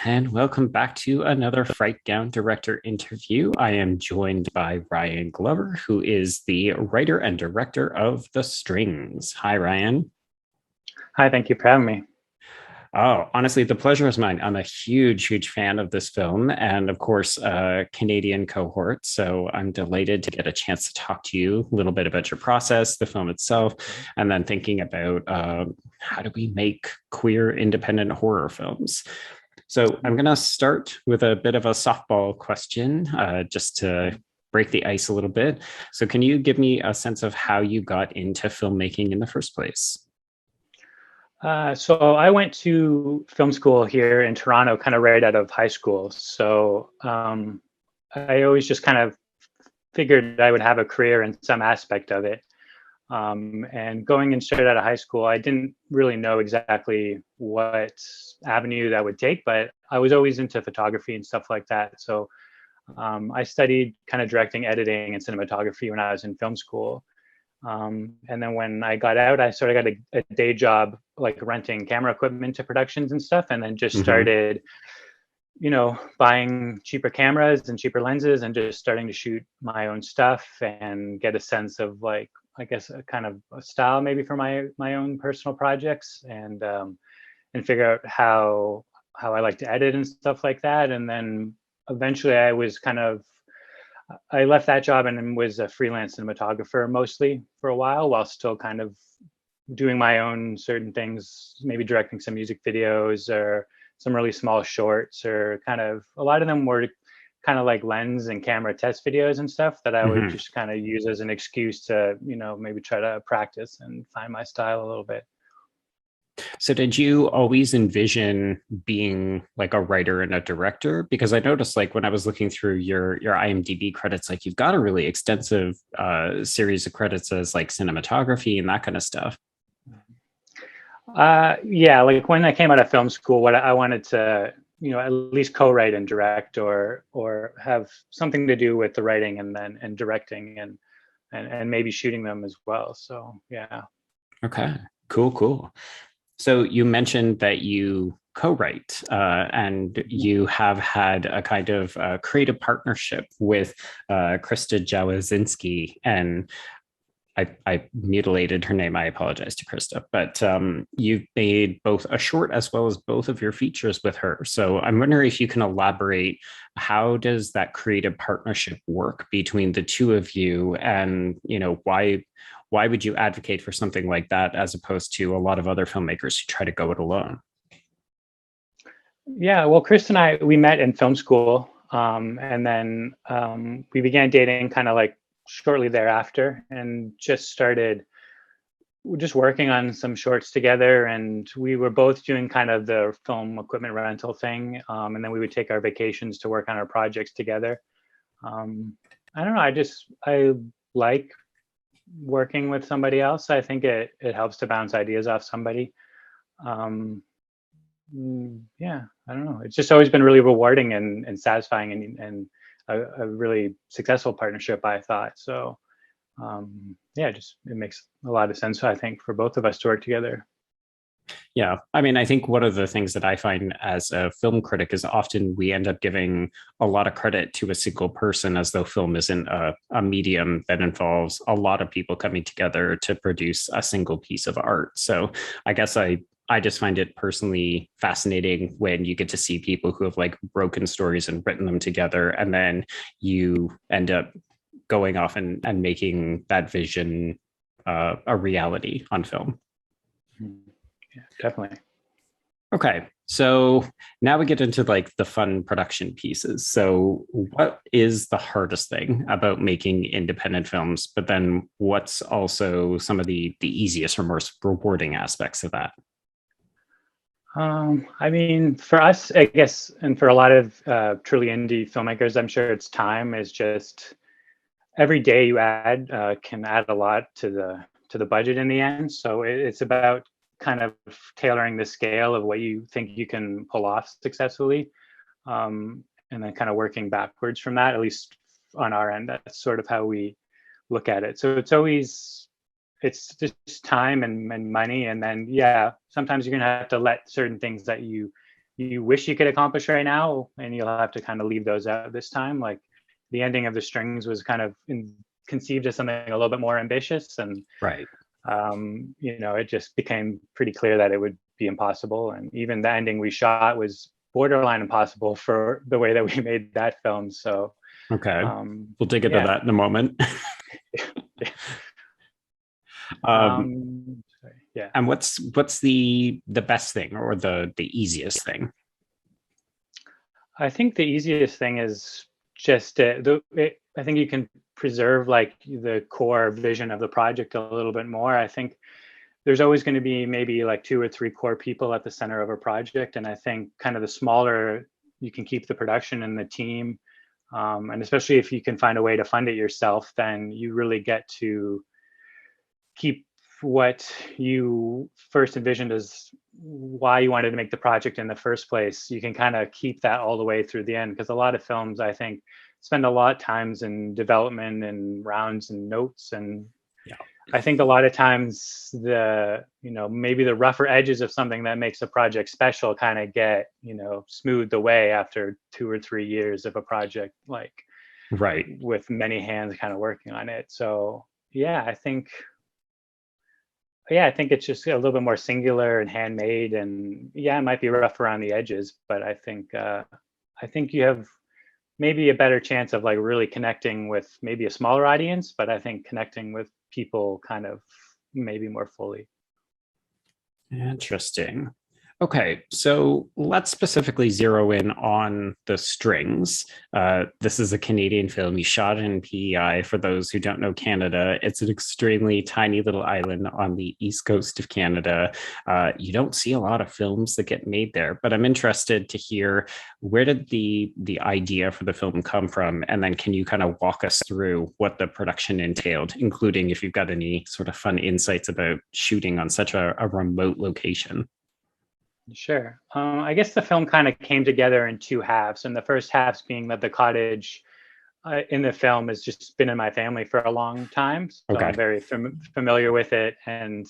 and welcome back to another Frightgown director interview. I am joined by Ryan Glover, who is the writer and director of The Strings. Hi, Ryan. Hi, thank you for having me. Oh, honestly, the pleasure is mine. I'm a huge fan of this film, and of course, a Canadian cohort. So I'm delighted to get a chance to talk to you a little bit about your process, the film itself, and then thinking about how do we make queer independent horror films. So I'm going to start with a bit of a softball question, just to break the ice a little bit. So can you give me a sense of how you got into filmmaking in the first place? So I went to film school here in Toronto, kind of right out of high school. So I always just kind of figured I would have a career in some aspect of it. And going in straight out of high school, I didn't really know exactly what avenue that would take, but I was always into photography and stuff like that. So I studied kind of directing, editing, and cinematography when I was in film school. And then when I got out, I sort of got a day job, like renting camera equipment to productions and stuff, and then just Mm-hmm. started, buying cheaper cameras and cheaper lenses and just starting to shoot my own stuff and get a sense of like, I guess, a kind of a style maybe for my own personal projects and figure out how I like to edit and stuff like that. And then eventually I left that job and was a freelance cinematographer mostly for a while still kind of doing my own certain things, maybe directing some music videos or some really small shorts, or kind of a lot of them were kind of like lens and camera test videos and stuff that I would Mm-hmm. just kind of use as an excuse to, maybe try to practice and find my style a little bit. So did you always envision being like a writer and a director? Because I noticed like when I was looking through your IMDb credits, like you've got a really extensive series of credits as like cinematography and that kind of stuff. Yeah, like when I came out of film school, what I wanted to, at least co-write and direct, or have something to do with the writing and directing and maybe shooting them as well. So yeah. Okay, cool. So you mentioned that you co-write and you have had a kind of creative partnership with Krista Jawozinski, and I mutilated her name. I apologize to Krista, but you've made both a short as well as both of your features with her. So I'm wondering if you can elaborate, how does that creative partnership work between the two of you, and why would you advocate for something like that as opposed to a lot of other filmmakers who try to go it alone? Yeah, well, Chris and we met in film school, and then we began dating kind of like shortly thereafter, and just working on some shorts together. And we were both doing kind of the film equipment rental thing, and then we would take our vacations to work on our projects together. Um, I don't know. I like working with somebody else. I think it helps to bounce ideas off somebody. Um, yeah, I don't know. It's just always been really rewarding and satisfying and a really successful partnership, I thought. So yeah, just it makes a lot of sense, I think, for both of us to work together. Yeah, I mean, I think one of the things that I find as a film critic is often we end up giving a lot of credit to a single person, as though film isn't a medium that involves a lot of people coming together to produce a single piece of art. So I guess I just find it personally fascinating when you get to see people who have like broken stories and written them together, and then you end up going off and making that vision a reality on film. Yeah, definitely. Okay, so now we get into like the fun production pieces. So, what is the hardest thing about making independent films? But then, what's also some of the easiest or most rewarding aspects of that? I mean, for us, I guess, and for a lot of truly indie filmmakers, I'm sure it's time is just every day you add can add a lot to the budget in the end. So it's about kind of tailoring the scale of what you think you can pull off successfully, and then kind of working backwards from that. At least on our end, that's sort of how we look at it. So it's just time and money, and then yeah, sometimes you're gonna have to let certain things that you you wish you could accomplish right now, and you'll have to kind of leave those out this time. Like the ending of The Strings was kind of conceived as something a little bit more ambitious, and Right. it just became pretty clear that it would be impossible. And even the ending we shot was borderline impossible for the way that we made that film. So Okay. We'll dig into yeah. that in a moment. um, Yeah. and what's the best thing or the easiest thing? I think the easiest thing is just I think you can preserve like the core vision of the project a little bit more. I think there's always going to be maybe like two or three core people at the center of a project, and I think kind of the smaller you can keep the production and the team, and especially if you can find a way to fund it yourself, then you really get to keep what you first envisioned as why you wanted to make the project in the first place. You can kind of keep that all the way through the end, because a lot of films, I think, spend a lot of times in development and rounds and notes, and Yeah. I think a lot of times maybe the rougher edges of something that makes a project special kind of get smoothed away after 2 or 3 years of a project, like Right. with many hands kind of working on it. So yeah, I think it's just a little bit more singular and handmade, and yeah, it might be rough around the edges, but I think you have maybe a better chance of like really connecting with maybe a smaller audience, but I think connecting with people kind of maybe more fully. Interesting. Okay, so let's specifically zero in on The Strings. This is a Canadian film. You shot it in PEI. For those who don't know Canada, it's an extremely tiny little island on the east coast of Canada. You don't see a lot of films that get made there, but I'm interested to hear, where did the idea for the film come from? And then can you kind of walk us through what the production entailed, including if you've got any sort of fun insights about shooting on such a remote location? Sure. I guess the film kind of came together in two halves, and the first half being that the cottage in the film has just been in my family for a long time, so Okay. I'm very familiar with it. And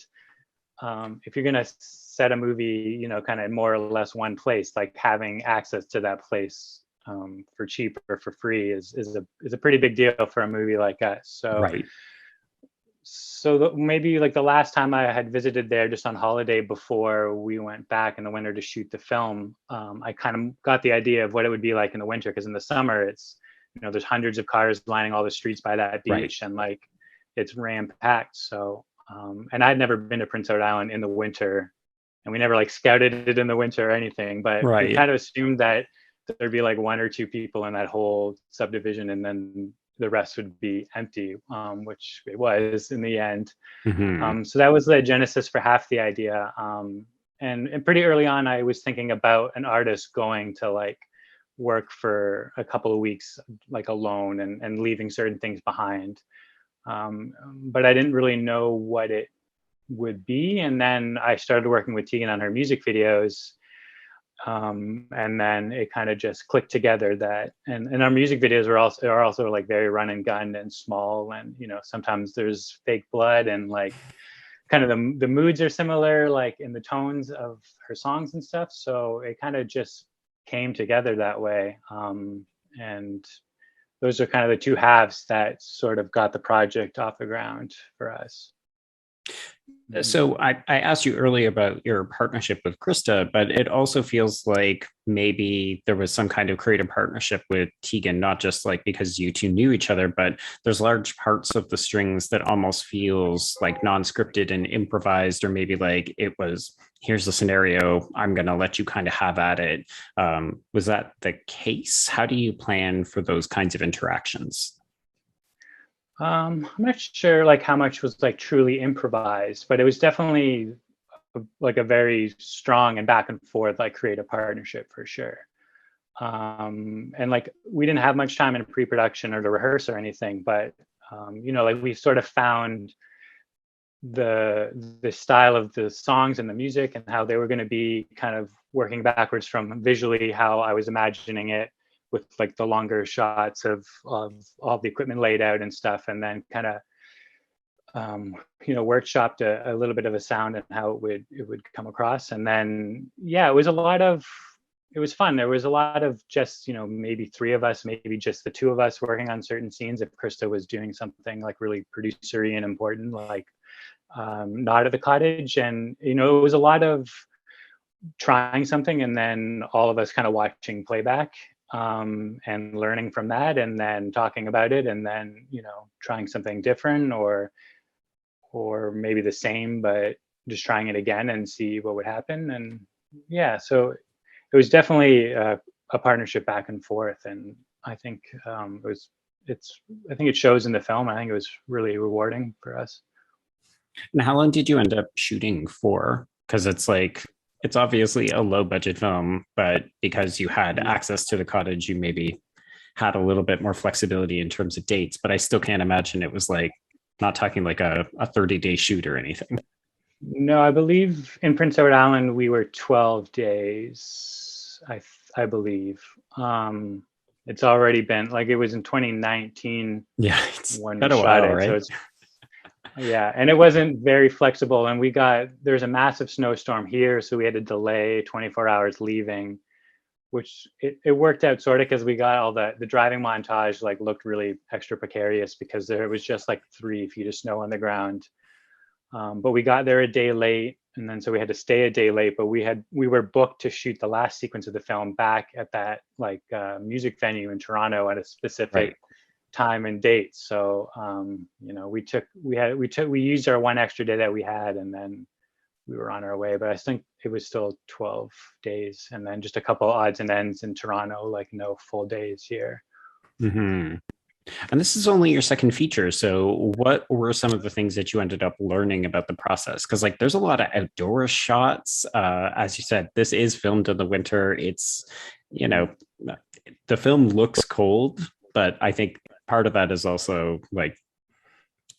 if you're gonna set a movie, kind of more or less one place, like having access to that place for cheap or for free is a pretty big deal for a movie like us. So Right. maybe like the last time I had visited there just on holiday before we went back in the winter to shoot the film, I kind of got the idea of what it would be like in the winter, because in the summer it's there's hundreds of cars lining all the streets by that Right. beach, and like it's ram packed. So and I'd never been to Prince Edward Island in the winter, and we never like scouted it in the winter or anything, but we Right. kind of assumed that there'd be like one or two people in that whole subdivision, and then the rest would be empty, which it was in the end. Hmm. So that was the genesis for half the idea. And pretty early on, I was thinking about an artist going to like work for a couple of weeks, like alone, and leaving certain things behind. But I didn't really know what it would be. And then I started working with Tegan on her music videos, and then it kind of just clicked together that and our music videos are also like very run and gun and small, and sometimes there's fake blood, and like kind of the moods are similar, like in the tones of her songs and stuff, so it kind of just came together that way. And those are kind of the two halves that sort of got the project off the ground for us. Mhm. So I asked you earlier about your partnership with Krista, but it also feels like maybe there was some kind of creative partnership with Tegan, not just like because you two knew each other, but there's large parts of the strings that almost feels like non-scripted and improvised, or maybe like it was, here's the scenario, I'm going to let you kind of have at it. Was that the case? How do you plan for those kinds of interactions? I'm not sure like how much was like truly improvised, but it was definitely like a very strong and back and forth like creative partnership for sure. And like we didn't have much time in pre-production or to rehearse or anything, but like we sort of found the style of the songs and the music and how they were going to be, kind of working backwards from visually how I was imagining it, with like the longer shots of all the equipment laid out and stuff, and then kind of workshopped a little bit of a sound and how it would come across. And then yeah, it was a lot of it was fun. There was a lot of just, maybe three of us, maybe just the two of us working on certain scenes. If Krista was doing something like really producery and important, like Not at the Cottage. And, it was a lot of trying something and then all of us kind of watching playback, and learning from that, and then talking about it, and then, trying something different, or maybe the same, but just trying it again and see what would happen. And yeah, so it was definitely a partnership back and forth. And I think I think it shows in the film. I think it was really rewarding for us. And how long did you end up shooting for? Because it's like, it's obviously a low budget film, but because you had access to the cottage, you maybe had a little bit more flexibility in terms of dates. But I still can't imagine it was like, not talking like a 30-day shoot or anything. No, I believe in Prince Edward Island we were 12 days. I believe. It's already been, like, it was in 2019. Yeah, it's when been we a shot while, it. right? So it's, yeah, and it wasn't very flexible. And there's a massive snowstorm here, so we had to delay 24 hours leaving, which it worked out sort of, because we got all the driving montage like looked really extra precarious because there was just like 3 feet of snow on the ground. But we got there a day late, and then so we had to stay a day late. But we were booked to shoot the last sequence of the film back at that like music venue in Toronto at a specific Right. time and date. So we used our one extra day that we had, and then we were on our way. But I think it was still 12 days, and then just a couple odds and ends in Toronto, like no full days here. Mm-hmm. And this is only your second feature. So what were some of the things that you ended up learning about the process? Because like there's a lot of outdoor shots. As you said, this is filmed in the winter. It's, the film looks cold, but I think part of that is also like,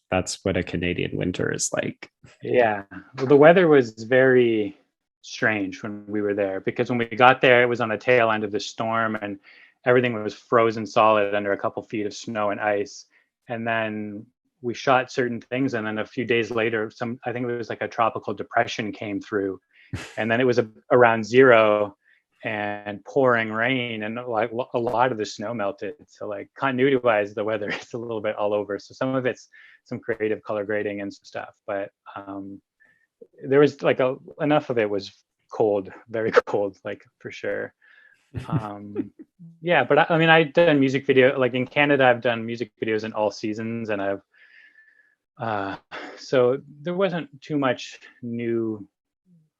that's what a Canadian winter is like. Yeah. Well, the weather was very strange when we were there, because when we got there, it was on the tail end of the storm, and everything was frozen solid under a couple feet of snow and ice. And then we shot certain things, and then a few days later, I think it was like a tropical depression came through, and then it was around zero and pouring rain, and like a lot of the snow melted. So like continuity wise, the weather is a little bit all over. So some of it's some creative color grading and stuff, but there was like enough of it was cold, very cold, like for sure. Yeah, but I mean, I've done music video, like in Canada, I've done music videos in all seasons, and so there wasn't too much new,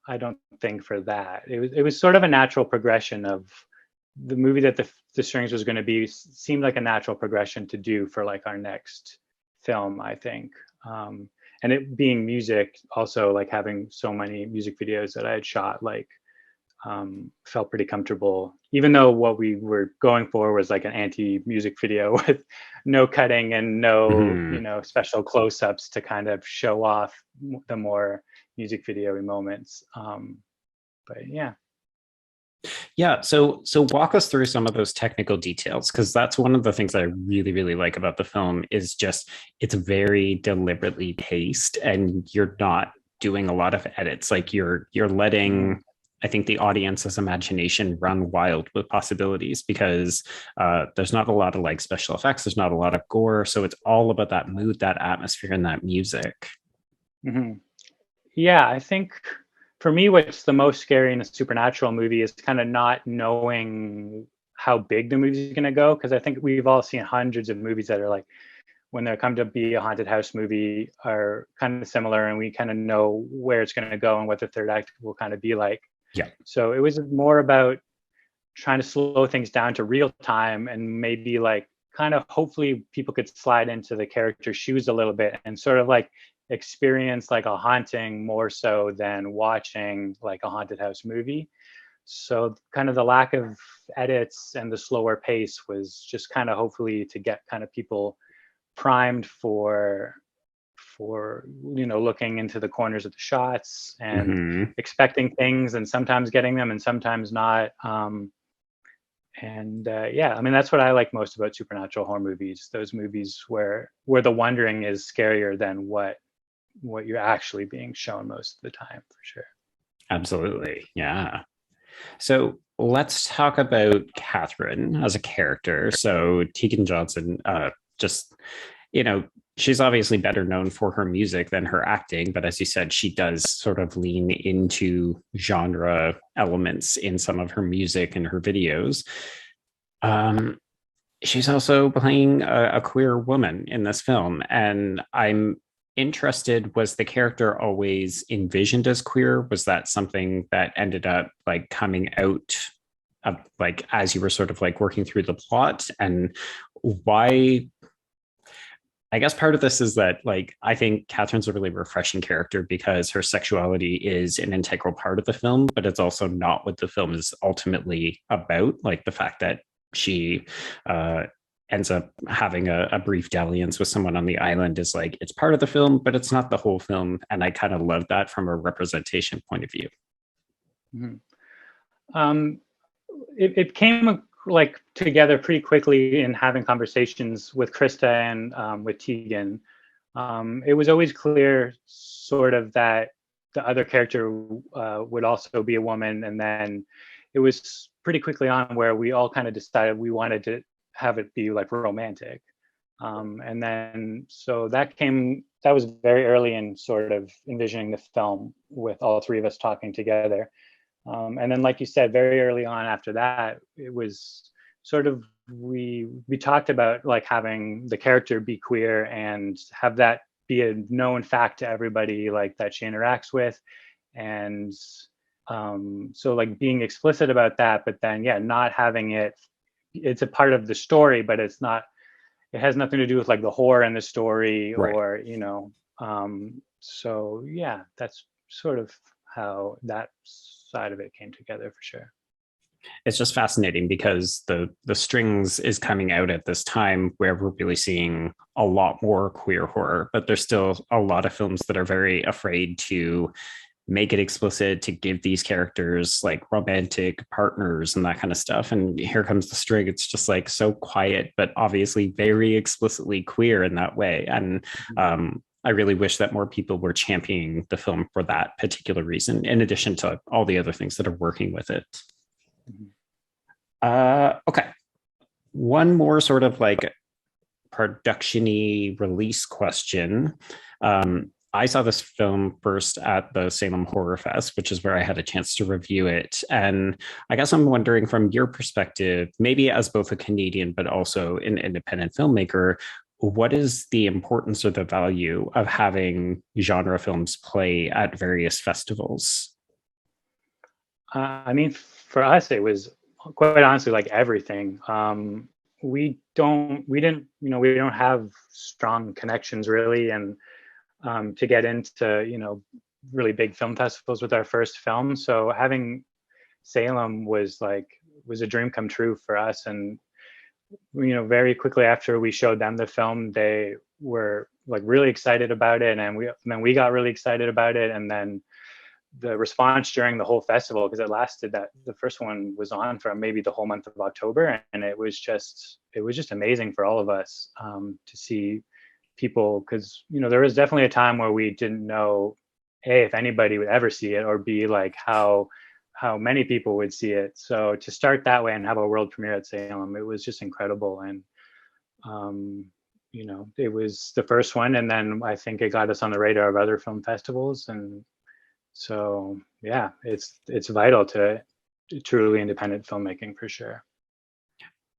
I don't think, for that. It was sort of a natural progression of the movie that the Strings was going to be, seemed like a natural progression to do for like our next film, I think. And it being music, also like having so many music videos that I had shot, like felt pretty comfortable, even though what we were going for was like an anti-music video with no cutting and no special close-ups to kind of show off the more music video moments. But yeah, so walk us through some of those technical details, because that's one of the things I really really like about the film is just it's very deliberately paced, and you're not doing a lot of edits. Like you're letting, I think, the audience's imagination run wild with possibilities, because there's not a lot of like special effects, there's not a lot of gore, so it's all about that mood, that atmosphere, and that music. Yeah, I think for me, what's the most scary in a supernatural movie is kind of not knowing how big the movie is going to go. Because I think we've all seen hundreds of movies that are like, when they come to be a haunted house movie, are kind of similar, and we kind of know where it's going to go and what the third act will kind of be like. Yeah. So it was more about trying to slow things down to real time, and maybe like kind of hopefully people could slide into the character's shoes a little bit and sort of like experience like a haunting more so than watching like a haunted house movie. So kind of the lack of edits and the slower pace was just kind of hopefully to get kind of people primed for looking into the corners of the shots and expecting things, and sometimes getting them and sometimes not. Yeah, I mean, that's what I like most about supernatural horror movies, those movies where the wondering is scarier than what you're actually being shown most of the time, for sure. Absolutely. Yeah. So let's talk about Catherine as a character. So Tegan Johnson, just you know, she's obviously better known for her music than her acting, but as you said, she does sort of lean into genre elements in some of her music and her videos. Um, she's also playing a queer woman in this film, and I'm interested, was the character always envisioned as queer? Was that something that ended up like coming out of, like, as you were sort of like working through the plot? And why, I guess part of this is that, like, I think Catherine's a really refreshing character because her sexuality is an integral part of the film, but it's also not what the film is ultimately about. Like the fact that she uh, ends up having a brief dalliance with someone on the island is like, it's part of the film, but it's not the whole film. And I kind of love that from a representation point of view. Mhm. Um, it came like together pretty quickly in having conversations with Krista and with Tegan. It was always clear, sort of, that the other character would also be a woman, and then it was pretty quickly on where we all kind of decided we wanted to have it be like romantic. And then so that was very early in sort of envisioning the film with all three of us talking together. And then, like you said, very early on after that, it was sort of, we talked about like having the character be queer and have that be a known fact to everybody like that she interacts with. And so like being explicit about that, but then yeah, not having it's a part of the story, but it's not, it has nothing to do with like the horror in the story, Right. or so yeah, that's sort of how that side of it came together for sure. It's just fascinating because the strings is coming out at this time where we're really seeing a lot more queer horror, but there's still a lot of films that are very afraid to make it explicit, to give these characters like romantic partners and that kind of stuff. And here comes the string. It's just like so quiet, but obviously very explicitly queer in that way. And I really wish that more people were championing the film for that particular reason, in addition to all the other things that are working with it. Mhm. Okay. One more sort of like production-y release question. I saw this film first at the Salem Horror Fest, which is where I had a chance to review it. And I guess I'm wondering, from your perspective, maybe as both a Canadian but also an independent filmmaker, what is the importance or the value of having genre films play at various festivals? I mean, for us, it was quite honestly like everything. We don't have strong connections really, and to get into really big film festivals with our first film. So having Salem was a dream come true for us. And very quickly after we showed them the film, they were like really excited about it, and then we got really excited about it. And then the response during the whole festival, because it lasted, that the first one was on for maybe the whole month of October, and it was just amazing for all of us to see people, because there was definitely a time where we didn't know, A, if anybody would ever see it, or B, like how many people would see it. So to start that way and have a world premiere at Salem, it was just incredible. And um, it was the first one, and then I think it got us on the radar of other film festivals. And so yeah, it's vital to truly independent filmmaking for sure.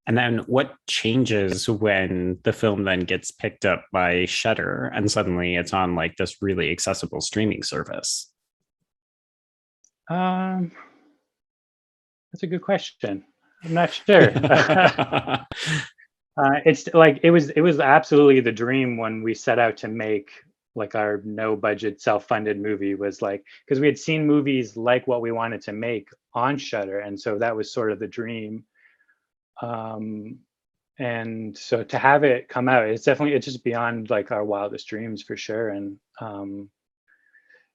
And then what changes when the film then gets picked up by Shudder and suddenly it's on like this really accessible streaming service? Um, that's a good question. I'm not sure. It's like it was absolutely the dream when we set out to make like our no budget self-funded movie, was like, because we had seen movies like what we wanted to make on Shudder, and so that was sort of the dream. Um, and so to have it come out, it's just beyond like our wildest dreams for sure. And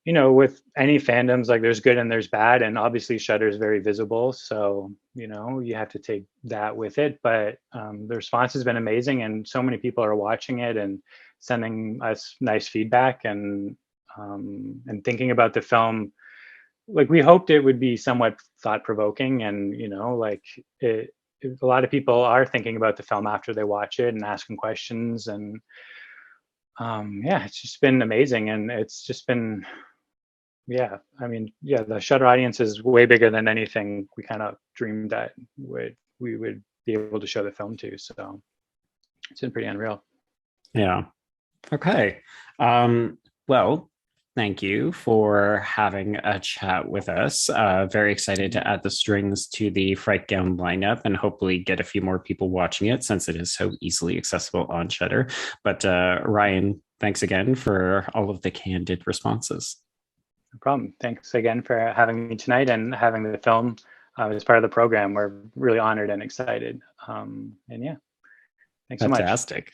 with any fandoms, like there's good and there's bad, and obviously Shudder is very visible, so you have to take that with it. But the response has been amazing, and so many people are watching it and sending us nice feedback, and thinking about the film like we hoped it would be somewhat thought provoking, and like a lot of people are thinking about the film after they watch it and asking questions, and yeah, it's just been amazing, and it's just been, yeah, I mean, yeah, the Shutter audience is way bigger than anything we kind of dreamed that we would be able to show the film to. So it's been pretty unreal. Yeah. Okay. Well, thank you for having a chat with us. Very excited to add the strings to the Frightgown lineup and hopefully get a few more people watching it since it is so easily accessible on Shutter. But Ryan, thanks again for all of the candid responses. No problem. Thanks again for having me tonight and having the film as part of the program. We're really honored and excited. And yeah, thanks so much. Fantastic.